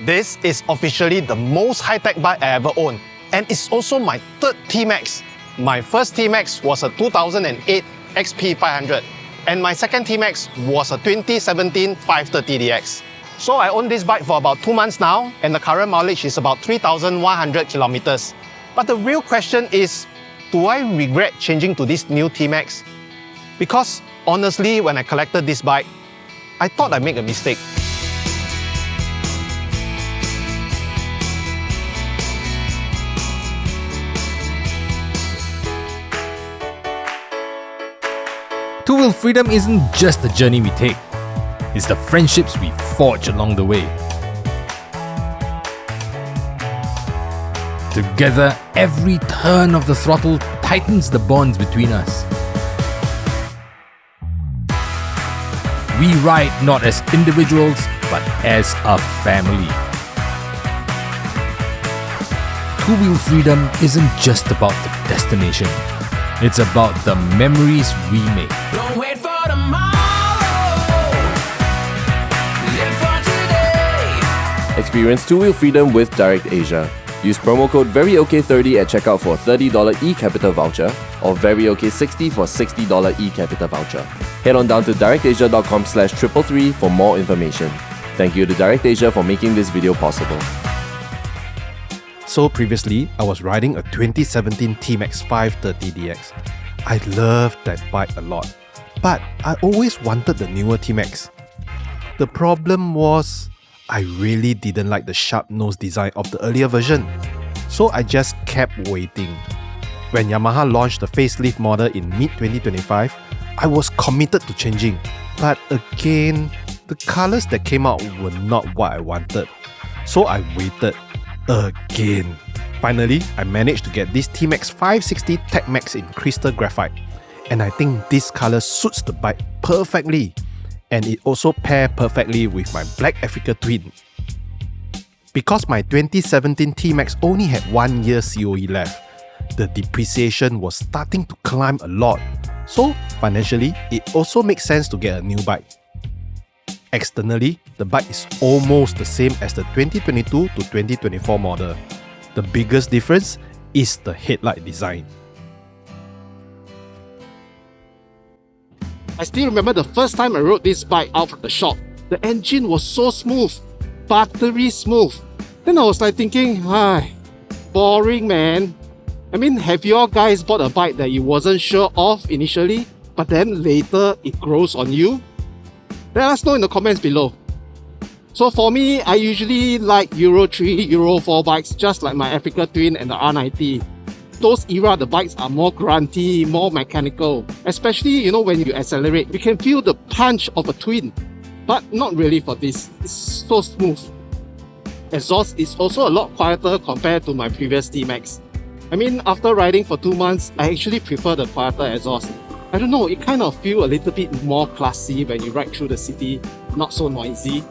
This is officially the most high-tech bike I ever owned, and it's also my third TMAX. My first TMAX was a 2008 XP500, and my second TMAX was a 2017 530DX. So I own this bike for about 2 months now, and the current mileage is about 3,100 kilometers. But the real question is, do I regret changing to this new TMAX? Because honestly, when I collected this bike, I thought I made a mistake. Two-wheel freedom isn't just the journey we take, it's the friendships we forge along the way. Together, every turn of the throttle tightens the bonds between us. We ride not as individuals, but as a family. Two-wheel freedom isn't just about the destination. It's about the memories we make. Don't wait for tomorrow. Live for today. Experience two-wheel freedom with DirectAsia. Use promo code VERYOK30 at checkout for a $30 eCapital voucher or VERYOK60 for $60 eCapital voucher. Head on down to directasia.com/333 for more information. Thank you to DirectAsia for making this video possible. So previously, I was riding a 2017 TMAX 530DX. I loved that bike a lot, but I always wanted the newer TMAX. The problem was, I really didn't like the sharp nose design of the earlier version, so I just kept waiting. When Yamaha launched the facelift model in mid-2025, I was committed to changing, but again, the colours that came out were not what I wanted, so I waited again. Finally, I managed to get this TMAX 560 Tech Max in crystal graphite, and I think this colour suits the bike perfectly, and it also pairs perfectly with my Black Africa Twin. Because my 2017 TMAX only had 1 year COE left, the depreciation was starting to climb a lot, so financially, it also makes sense to get a new bike. Externally, the bike is almost the same as the 2022 to 2024 model. The biggest difference is the headlight design. I still remember the first time I rode this bike out from the shop. The engine was so smooth, buttery smooth. Then I was like thinking, boring man. I mean, have you all guys bought a bike that you wasn't sure of initially, but then later it grows on you? Let us know in the comments below. So for me, I usually like Euro 3, Euro 4 bikes, just like my Africa Twin and the R90. Those era, the bikes are more grunty, more mechanical. Especially, when you accelerate, you can feel the punch of a twin. But not really for this. It's so smooth. Exhaust is also a lot quieter compared to my previous TMAX. I mean, after riding for 2 months, I actually prefer the quieter exhaust. I don't know, it kind of feels a little bit more classy when you ride through the city, not so noisy.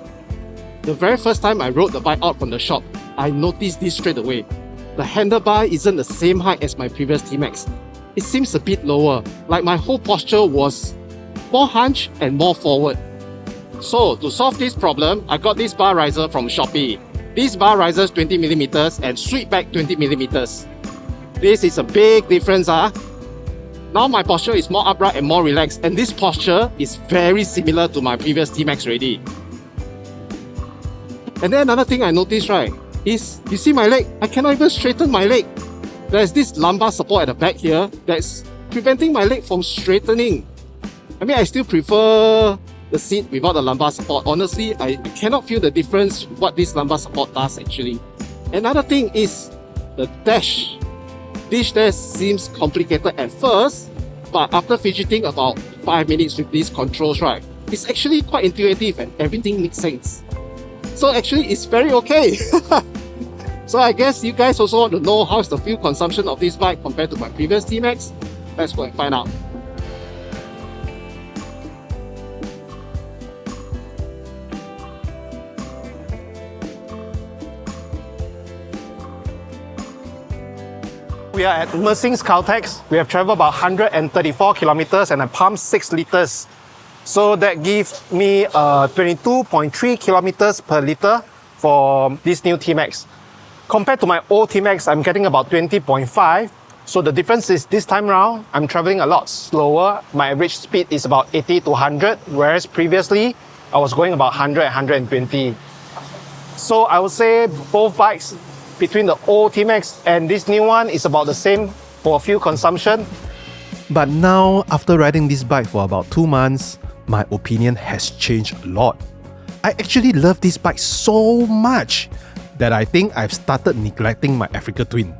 The very first time I rode the bike out from the shop, I noticed this straight away. The handlebar isn't the same height as my previous TMAX. It seems a bit lower, like my whole posture was more hunched and more forward. So to solve this problem, I got this bar riser from Shopee. This bar rises 20mm and sweep back 20mm. This is a big difference. Now my posture is more upright and more relaxed, and this posture is very similar to my previous TMAX already. And then another thing I noticed, is you see my leg? I cannot even straighten my leg. There's this lumbar support at the back here that's preventing my leg from straightening. I mean, I still prefer the seat without the lumbar support. Honestly, I cannot feel the difference what this lumbar support does actually. Another thing is the dash. This dash seems complicated at first, but after fidgeting about 5 minutes with these controls, it's actually quite intuitive and everything makes sense. So actually, it's very okay. So I guess you guys also want to know how's the fuel consumption of this bike compared to my previous TMAX? Let's go and find out. We are at Mersing's Caltex. We have traveled about 134 kilometers and I pumped 6 liters. So that gives me 22.3 kilometers per liter for this new TMAX. Compared to my old TMAX, I'm getting about 20.5. So the difference is this time around, I'm traveling a lot slower. My average speed is about 80 to 100, whereas previously, I was going about 100, 120. So I would say both bikes, between the old TMAX and this new one, is about the same for fuel consumption. But now, after riding this bike for about 2 months, my opinion has changed a lot. I actually love this bike so much that I think I've started neglecting my Africa Twin.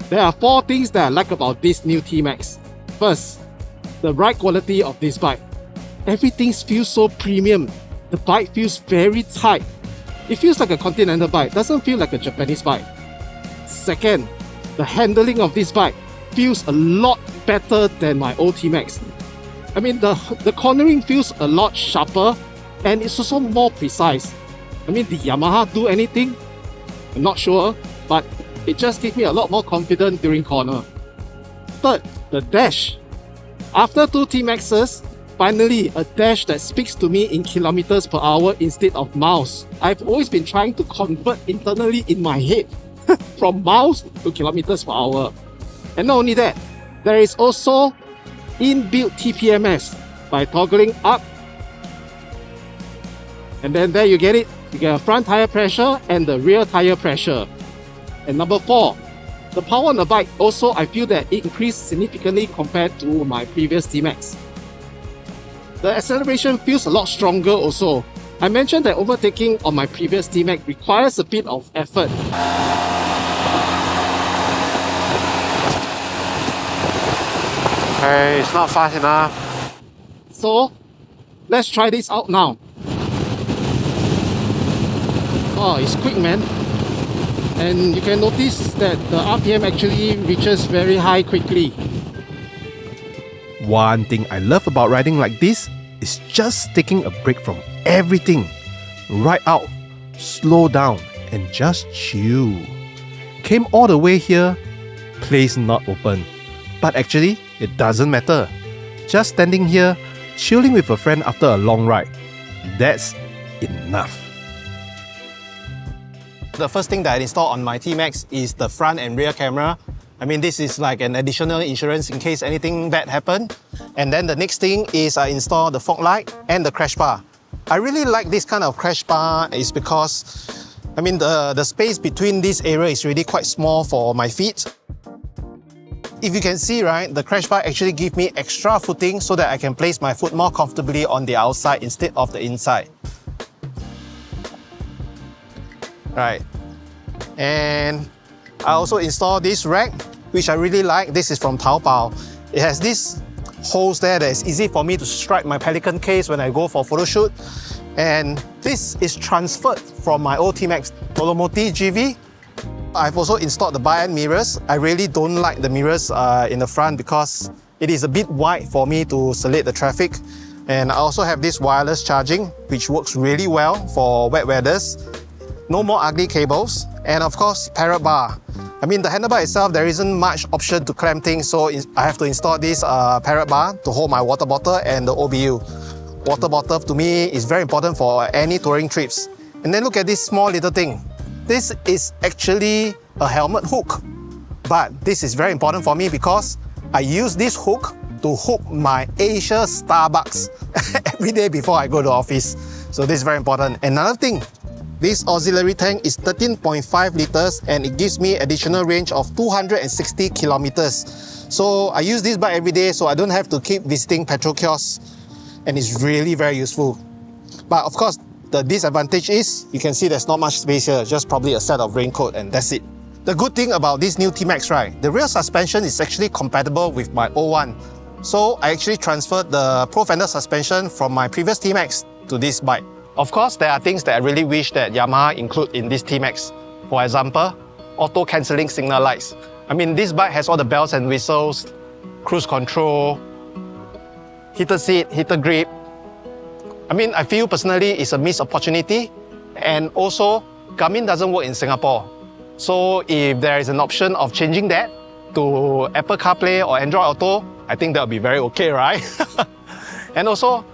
There are 4 things that I like about this new TMAX. First, the ride quality of this bike. Everything feels so premium. The bike feels very tight. It feels like a continental bike, doesn't feel like a Japanese bike. Second, the handling of this bike feels a lot better than my old TMAX. I mean, the cornering feels a lot sharper and it's also more precise. I mean, did Yamaha do anything? I'm not sure, but it just gave me a lot more confidence during corner. Third, the dash. After 2 TMAXs, finally a dash that speaks to me in kilometers per hour instead of miles. I've always been trying to convert internally in my head from miles to kilometers per hour. And not only that, there is also inbuilt TPMS by toggling up. And then there you get it. You get a front tire pressure and the rear tire pressure. And number 4, the power on the bike also, I feel that it increased significantly compared to my previous TMAX. The acceleration feels a lot stronger also. I mentioned that overtaking on my previous TMAX requires a bit of effort. Hey, it's not fast enough. So, let's try this out now. Oh, it's quick, man. And you can notice that the RPM actually reaches very high quickly. One thing I love about riding like this is just taking a break from everything. Ride out, slow down, and just chill. Came all the way here, place not open. But actually, it doesn't matter. Just standing here, chilling with a friend after a long ride. That's enough. The first thing that I installed on my TMAX is the front and rear camera. I mean, this is like an additional insurance in case anything bad happened. And then the next thing is I installed the fog light and the crash bar. I really like this kind of crash bar is because, I mean, the space between this area is really quite small for my feet. If you can see, right, the crash bar actually gives me extra footing so that I can place my foot more comfortably on the outside instead of the inside. Right. And I also installed this rack, which I really like. This is from Taobao. It has this holes there that is easy for me to strap my Pelican case when I go for photo shoot. And this is transferred from my old TMAX Dolomiti GV. I've also installed the bi-end mirrors. I really don't like the mirrors in the front because it is a bit wide for me to select the traffic. And I also have this wireless charging, which works really well for wet weathers. No more ugly cables. And of course, parrot bar. I mean, the handlebar itself, there isn't much option to clamp things, so I have to install this parrot bar to hold my water bottle and the OBU. Water bottle to me is very important for any touring trips. And then look at this small little thing. This is actually a helmet hook. But this is very important for me because I use this hook to hook my Asia Starbucks every day before I go to office. So this is very important. Another thing, this auxiliary tank is 13.5 liters and it gives me additional range of 260 kilometers. So I use this bike every day so I don't have to keep visiting petrol kiosks, and it's really very useful. But of course, the disadvantage is you can see there's not much space here, just probably a set of raincoat and that's it. The good thing about this new TMAX, right, the rear suspension is actually compatible with my old one. So I actually transferred the Pro Fender suspension from my previous TMAX to this bike. Of course, there are things that I really wish that Yamaha include in this TMAX. For example, auto cancelling signal lights. I mean, this bike has all the bells and whistles, cruise control, heated seat, heated grip. I mean, I feel personally it's a missed opportunity, and also Garmin doesn't work in Singapore. So if there is an option of changing that to Apple CarPlay or Android Auto, I think that would be very okay, right? And also,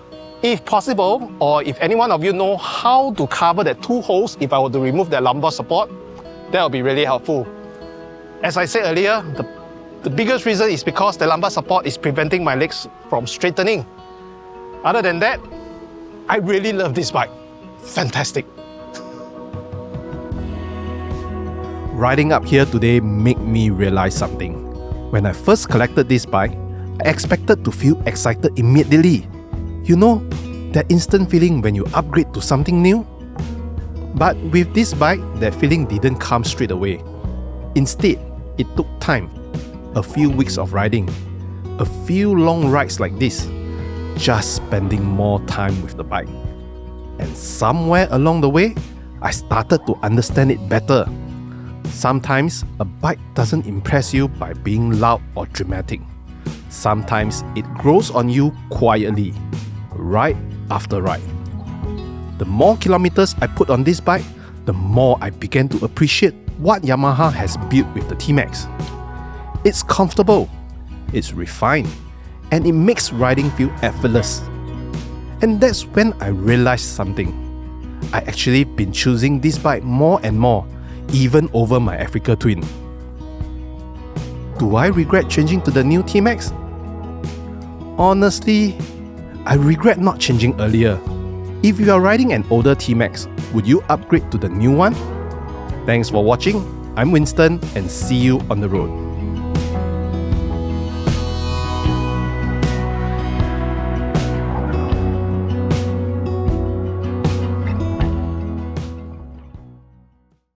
If possible, or if any one of you know how to cover the two holes if I were to remove the lumbar support, that would be really helpful. As I said earlier, the biggest reason is because the lumbar support is preventing my legs from straightening. Other than that, I really love this bike. Fantastic. Riding up here today made me realize something. When I first collected this bike, I expected to feel excited immediately. You know, that instant feeling when you upgrade to something new? But with this bike, that feeling didn't come straight away. Instead, it took time. A few weeks of riding, a few long rides like this, just spending more time with the bike. And somewhere along the way, I started to understand it better. Sometimes a bike doesn't impress you by being loud or dramatic. Sometimes it grows on you quietly, ride after ride. The more kilometers I put on this bike, the more I began to appreciate what Yamaha has built with the TMAX. It's comfortable, it's refined, and it makes riding feel effortless. And that's when I realized something. I actually been choosing this bike more and more, even over my Africa Twin. Do I regret changing to the new TMAX? Honestly, I regret not changing earlier. If you are riding an older TMAX, would you upgrade to the new one? Thanks for watching. I'm Winston and see you on the road.